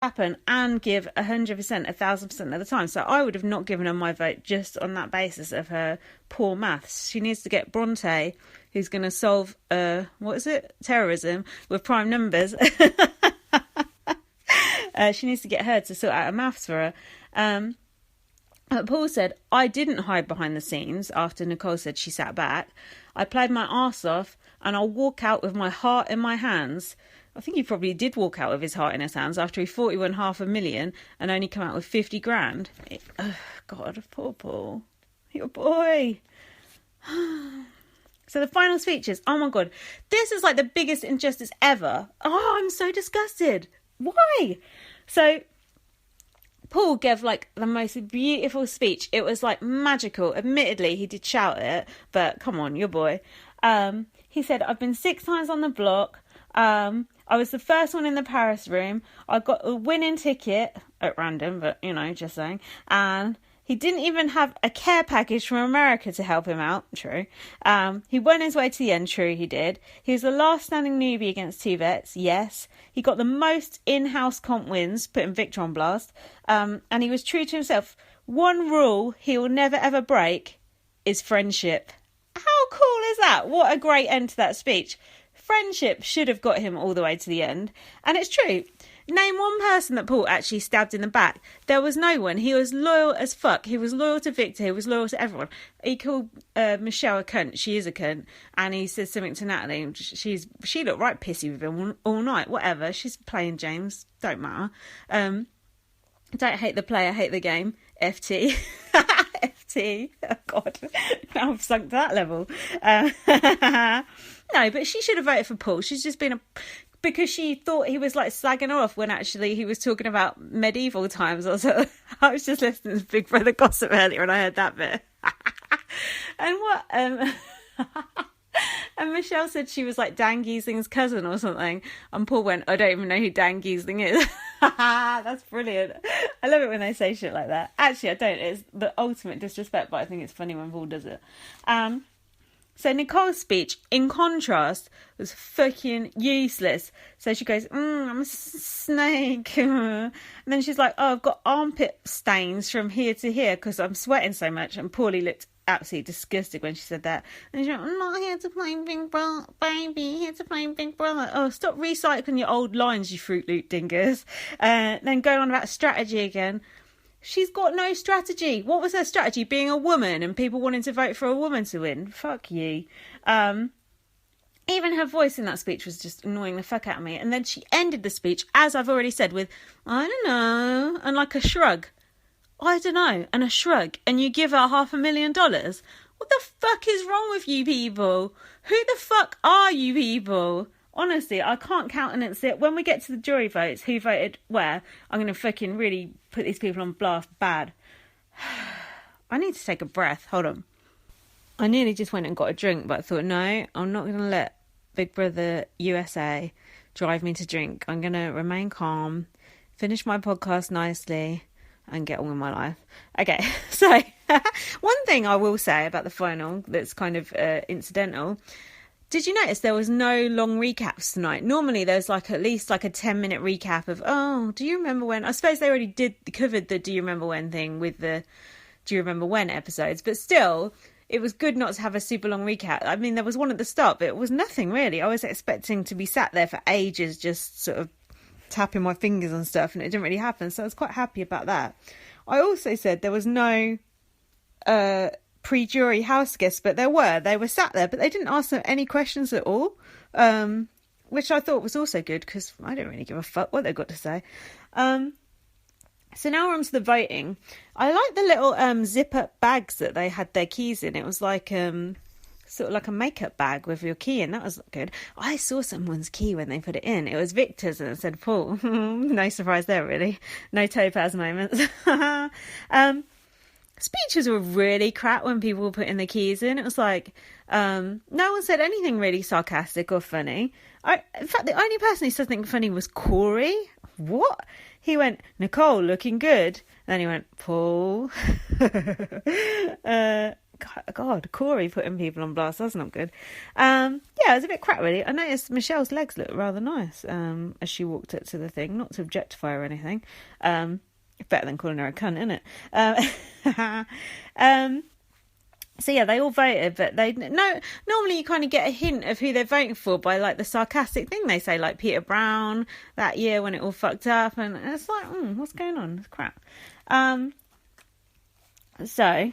happen and give 100%, 1,000% of the time. So I would have not given her my vote just on that basis of her poor maths. She needs to get Bronte, who's going to solve, terrorism with prime numbers. She needs to get her to sort out her maths for her. Paul said, I didn't hide behind the scenes after Nicole said she sat back. I played my arse off and I'll walk out with my heart in my hands. I think he probably did walk out with his heart in his hands after he thought he won $500,000 and only come out with 50 grand. God, poor Paul. Your boy. So the final speeches. Oh my God. This is like the biggest injustice ever. Oh, I'm so disgusted. Why? So Paul gave like the most beautiful speech. It was like magical. Admittedly, he did shout it, but come on, your boy. He said, I've been 6 times on the block. I was the first one in the Paris room. I got a winning ticket at random, but, just saying. And he didn't even have a care package from America to help him out. True. He won his way to the end. True, he did. He was the last standing newbie against 2 vets. Yes. He got the most in-house comp wins, putting Victor on blast. And he was true to himself. One rule he will never, ever break is friendship. How cool is that? What a great end to that speech. Friendship should have got him all the way to the end. And it's true. Name one person that Paul actually stabbed in the back. There was no one. He was loyal as fuck. He was loyal to Victor. He was loyal to everyone. He called Michelle a cunt. She is a cunt. And he said something to Natalie. She looked right pissy with him all night. Whatever. She's playing James. Don't matter. Don't hate the player, hate the game. FT. FT. Oh, God. Now I've sunk to that level. No, but she should have voted for Paul. She's just been because she thought he was like slagging her off when actually he was talking about medieval times or so. I was just listening to Big Brother gossip earlier and I heard that bit. And and Michelle said she was like Dan Giesling's cousin or something. And Paul went, I don't even know who Dan Giesling is. That's brilliant. I love it when they say shit like that. Actually, I don't. It's the ultimate disrespect, but I think it's funny when Paul does it. So Nicole's speech, in contrast, was fucking useless. So she goes, I'm a snake. And then she's like, I've got armpit stains from here to here because I'm sweating so much. And Paulie looked absolutely disgusted when she said that. And she's like, I'm not here to play Big Brother, baby. Here to play Big Brother. Oh, stop recycling your old lines, you Fruit Loop dingers. Then going on about strategy again. She's got no strategy. What was her strategy? Being a woman and people wanting to vote for a woman to win. Fuck you. Even her voice in that speech was just annoying the fuck out of me. And then she ended the speech, as I've already said, with, I don't know, and like a shrug. I don't know, and a shrug. And you give her $500,000? What the fuck is wrong with you people? Who the fuck are you people? Honestly, I can't countenance it. When we get to the jury votes, who voted where, I'm going to fucking really put these people on blast bad. I need to take a breath. Hold on. I nearly just went and got a drink, but I thought, no, I'm not going to let Big Brother USA drive me to drink. I'm going to remain calm, finish my podcast nicely, and get on with my life. Okay, so one thing I will say about the final that's kind of incidental. Did you notice there was no long recaps tonight? Normally there's like at least like a 10-minute recap of, oh, do you remember when? I suppose they already covered the do you remember when thing with the do you remember when episodes. But still, it was good not to have a super long recap. I mean, there was one at the start, but it was nothing really. I was expecting to be sat there for ages just sort of tapping my fingers on stuff, and it didn't really happen. So I was quite happy about that. I also said there was no pre-jury house guests, but they were sat there, but they didn't ask them any questions at all, which I thought was also good because I don't really give a fuck what they've got to say. So now we're on to the voting. I like the little zip-up bags that they had their keys in. It was like sort of like a makeup bag with your key in. That was good. I saw someone's key when they put it in. It was Victor's and it said Paul. No surprise there, really. No topaz moments. Speeches were really crap when people were putting the keys in. It was like, no one said anything really sarcastic or funny. In fact, the only person who said something funny was Corey. What? He went, Nicole, looking good. And then he went, Paul. God, Corey putting people on blast, that's not good. Yeah, it was a bit crap, really. I noticed Michelle's legs looked rather nice as she walked up to the thing, not to objectify or anything. Better than calling her a cunt, isn't it? So yeah, they all voted, but normally you kind of get a hint of who they're voting for by like the sarcastic thing they say, like Peter Brown that year when it all fucked up, and it's like, what's going on? It's crap. So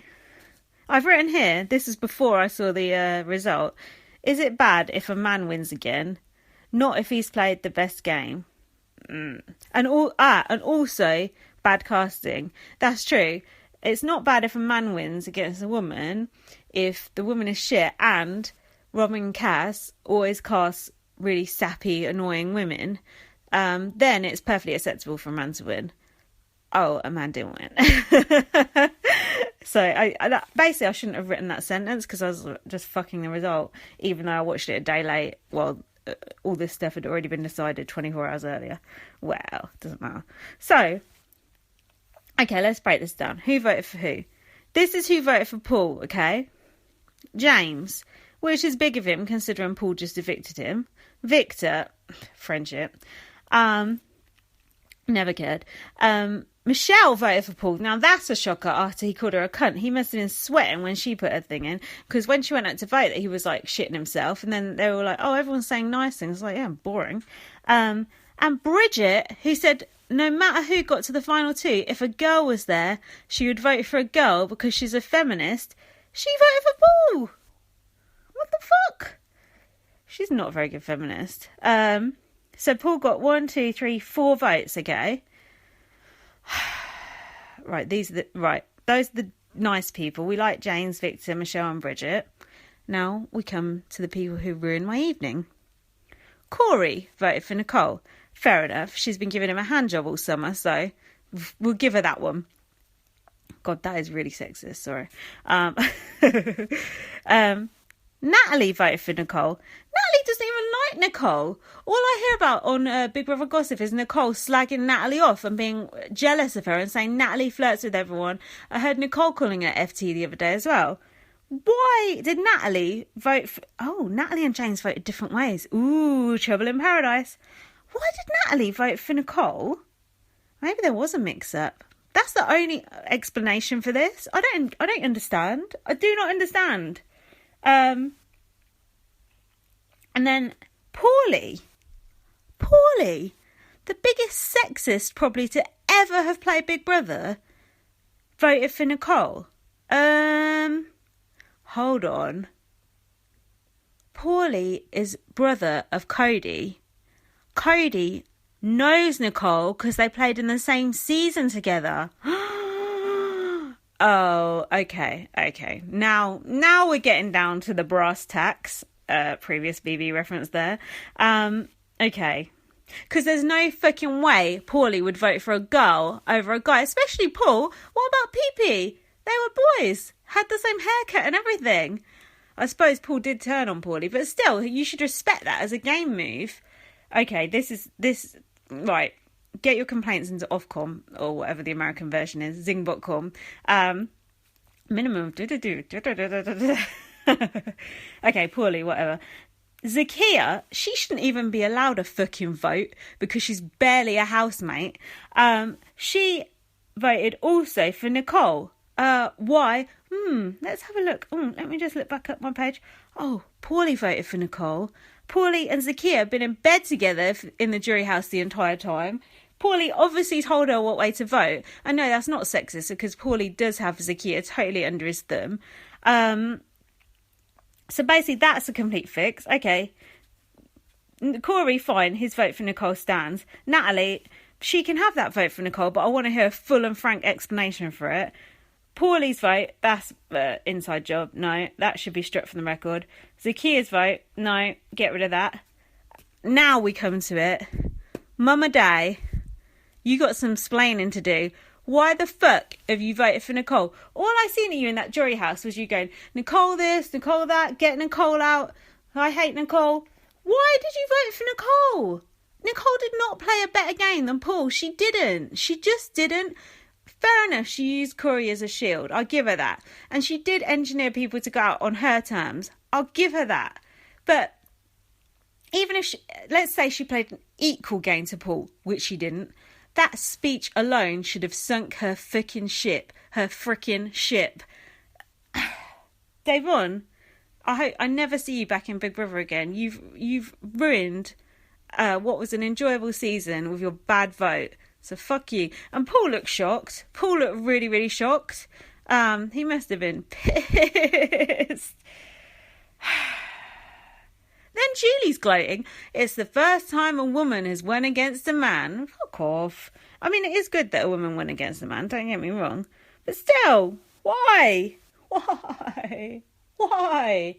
I've written here, this is before I saw the result. Is it bad if a man wins again? Not if he's played the best game. And also bad casting. That's true. It's not bad if a man wins against a woman if the woman is shit, and Robin and Cass always cast really sappy, annoying women. Then it's perfectly acceptable for a man to win. Oh, a man didn't win. So basically I shouldn't have written that sentence because I was just fucking the result, even though I watched it a day late. Well, all this stuff had already been decided 24 hours earlier. Well, doesn't matter. So, okay, let's break this down. Who voted for who? This is who voted for Paul, okay? James, which is big of him considering Paul just evicted him. Victor, friendship. Never cared. Michelle voted for Paul. Now that's a shocker after he called her a cunt. He must have been sweating when she put her thing in, because when she went out to vote he was like shitting himself, and then they were like, oh, everyone's saying nice things. Like, yeah, boring. And Bridget, who said no matter who got to the final two, if a girl was there, she would vote for a girl because she's a feminist. She voted for Paul. What the fuck? She's not a very good feminist. So Paul got 4 votes, okay? Right, those are the nice people. We like James, Victor, Michelle and Bridget. Now we come to the people who ruined my evening. Corey voted for Nicole. Fair enough. She's been giving him a hand job all summer, so we'll give her that one. God, that is really sexist, sorry. Natalie voted for Nicole. Natalie doesn't even like Nicole. All I hear about on Big Brother Gossip is Nicole slagging Natalie off and being jealous of her and saying Natalie flirts with everyone. I heard Nicole calling her FT the other day as well. Why did Natalie vote for... Oh, Natalie and James voted different ways. Ooh, trouble in paradise. Why did Natalie vote for Nicole? Maybe there was a mix-up. That's the only explanation for this. I don't understand. I do not understand. And then Paulie, the biggest sexist probably to ever have played Big Brother, voted for Nicole. Hold on. Paulie is brother of Cody. Cody knows Nicole because they played in the same season together. Oh, okay. Now we're getting down to the brass tacks. Previous BB reference there. Okay. Because there's no fucking way Paulie would vote for a girl over a guy, especially Paul. What about Pee-Pee? They were boys, had the same haircut and everything. I suppose Paul did turn on Paulie, but still, you should respect that as a game move. Okay, this right. Get your complaints into Ofcom, or whatever the American version is, Zingbotcom. Minimum. Okay, Paulie, whatever. Zakia, she shouldn't even be allowed a fucking vote because she's barely a housemate. She voted also for Nicole. Why? Let's have a look. Let me just look back up my page. Oh, Paulie voted for Nicole. Paulie and Zakia have been in bed together in the jury house the entire time. Paulie obviously told her what way to vote. I know that's not sexist because Paulie does have Zakia totally under his thumb. So basically that's a complete fix. Okay. Corey, fine. His vote for Nicole stands. Natalie, she can have that vote for Nicole, but I want to hear a full and frank explanation for it. Paulie's vote, that's inside job. No, that should be struck from the record. Zakia's vote, no, get rid of that. Now we come to it. Mama Day, you got some splaining to do. Why the fuck have you voted for Nicole? All I seen of you in that jury house was you going, Nicole this, Nicole that, get Nicole out. I hate Nicole. Why did you vote for Nicole? Nicole did not play a better game than Paul. She didn't. She just didn't. Fair enough, she used Corey as a shield. I'll give her that. And she did engineer people to go out on her terms. I'll give her that. But even if let's say she played an equal game to Paul, which she didn't, that speech alone should have sunk her frickin' ship. Davon, I hope I never see you back in Big Brother again. You've ruined what was an enjoyable season with your bad vote. So fuck you. And Paul looked shocked. Paul looked really, really shocked. He must have been pissed. Then Julie's gloating. It's the first time a woman has won against a man. Fuck off. I mean, it is good that a woman won against a man, don't get me wrong. But still, why? Why?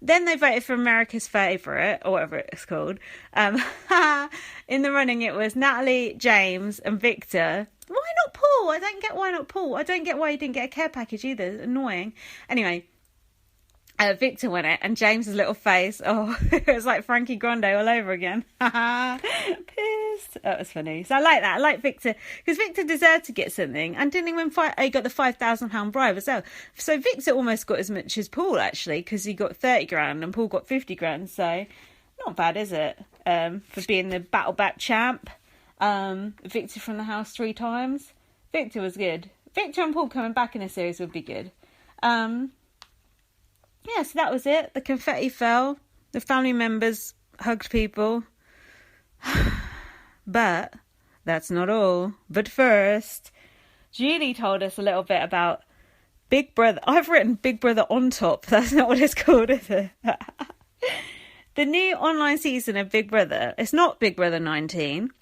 Then they voted for America's Favourite, or whatever it's called. In the running, it was Natalie, James, and Victor. Why not Paul? I don't get why not Paul. I don't get why he didn't get a care package either. It's annoying. Anyway, Victor won it, and James's little face, it was like Frankie Grande all over again. Pissed. That was funny. So I like that. I like Victor, because Victor deserved to get something, and didn't he win he got the £5,000 bribe as well. So Victor almost got as much as Paul, actually, because he got 30 grand and Paul got 50 grand. So not bad, is it? For being the battle back champ. Victor from the house 3 times. Victor was good. Victor and Paul coming back in a series would be good. Yeah, so that was it. The confetti fell. The family members hugged people. But that's not all. But first, Julie told us a little bit about Big Brother. I've written Big Brother on top. That's not what it's called, is it? The new online season of Big Brother. It's not Big Brother 19.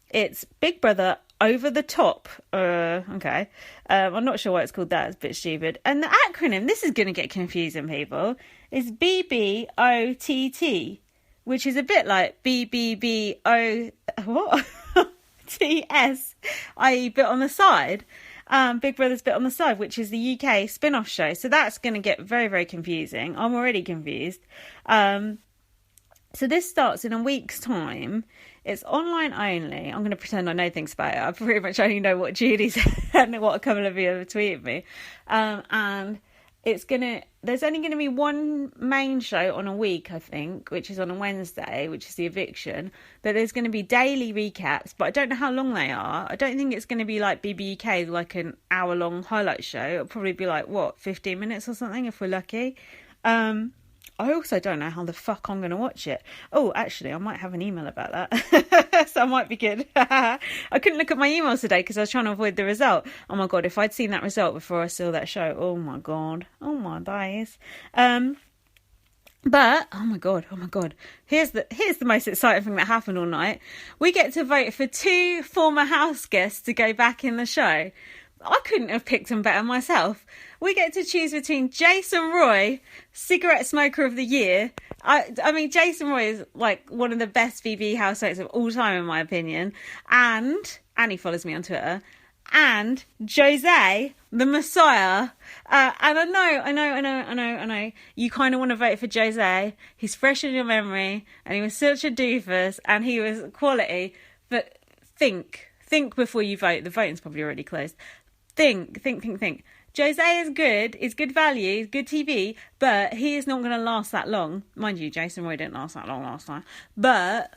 It's Big Brother Over the Top. Okay. I'm not sure why it's called that. It's a bit stupid. And the acronym, this is going to get confusing, people, is BBOTT, which is a bit like BBBO... What? TS, i.e. bit on the side. Big Brother's bit on the side, which is the UK spin-off show. So that's going to get very, very confusing. I'm already confused. So this starts in a week's time. It's online only. I'm going to pretend I know things about it. I pretty much only know what Julie said and what a couple of you have tweeted me. And there's only going to be one main show on a week, I think, which is on a Wednesday, which is the eviction. But there's going to be daily recaps, but I don't know how long they are. I don't think it's going to be like BBUK, like an hour-long highlight show. It'll probably be like, 15 minutes or something, if we're lucky. I also don't know how the fuck I'm going to watch it. Oh, actually, I might have an email about that. So I might be good. I couldn't look at my emails today because I was trying to avoid the result. Oh my God, if I'd seen that result before I saw that show. Oh my God. Oh my days. But, oh my God. Here's the most exciting thing that happened all night. We get to vote for 2 former house guests to go back in the show. I couldn't have picked them better myself. We get to choose between Jason Roy, Cigarette Smoker of the Year. I mean, Jason Roy is like one of the best BB housemates of all time, in my opinion. And he follows me on Twitter. And Jose, the Messiah. And I know. You kind of want to vote for Jose. He's fresh in your memory. And he was such a doofus. And he was quality. But think before you vote. The voting's probably already closed. Think. Jose is good, is good value, good TV, but he is not going to last that long. Mind you, Jason Roy didn't last that long last time. But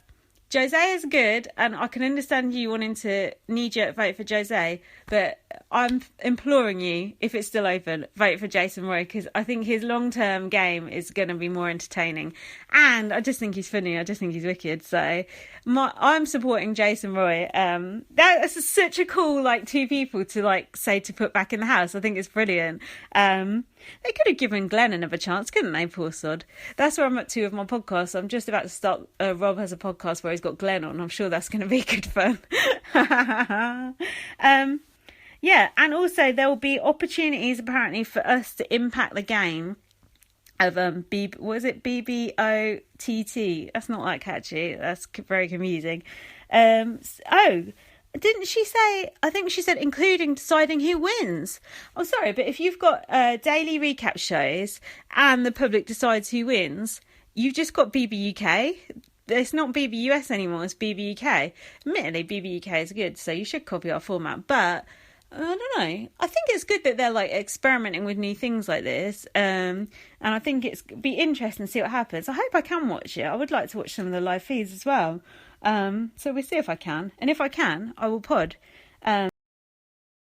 Jose is good, and I can understand you wanting to knee-jerk vote for Jose, but I'm imploring you, if it's still open, vote for Jason Roy, because I think his long-term game is going to be more entertaining. And I just think he's funny. I just think he's wicked. So I'm supporting Jason Roy. That's such a cool, 2 people to, say to put back in the house. I think it's brilliant. They could have given Glenn another chance, couldn't they, poor sod? That's where I'm up to with my podcast. I'm just about to start, Rob has a podcast where he's got Glenn on. I'm sure that's going to be good fun. Yeah, and also there will be opportunities, apparently, for us to impact the game of, BBOTT? That's not that catchy. That's very confusing. Didn't she say, I think she said including deciding who wins. I'm sorry, but if you've got daily recap shows and the public decides who wins, you've just got BBUK. It's not BBUS anymore, it's BBUK. Admittedly, BBUK is good, so you should copy our format. But I don't know. I think it's good that they're like experimenting with new things like this, and I think it's be interesting to see what happens. I hope I can watch it. I would like to watch some of the live feeds as well. So we'll see if I can, and if I can, I will pod.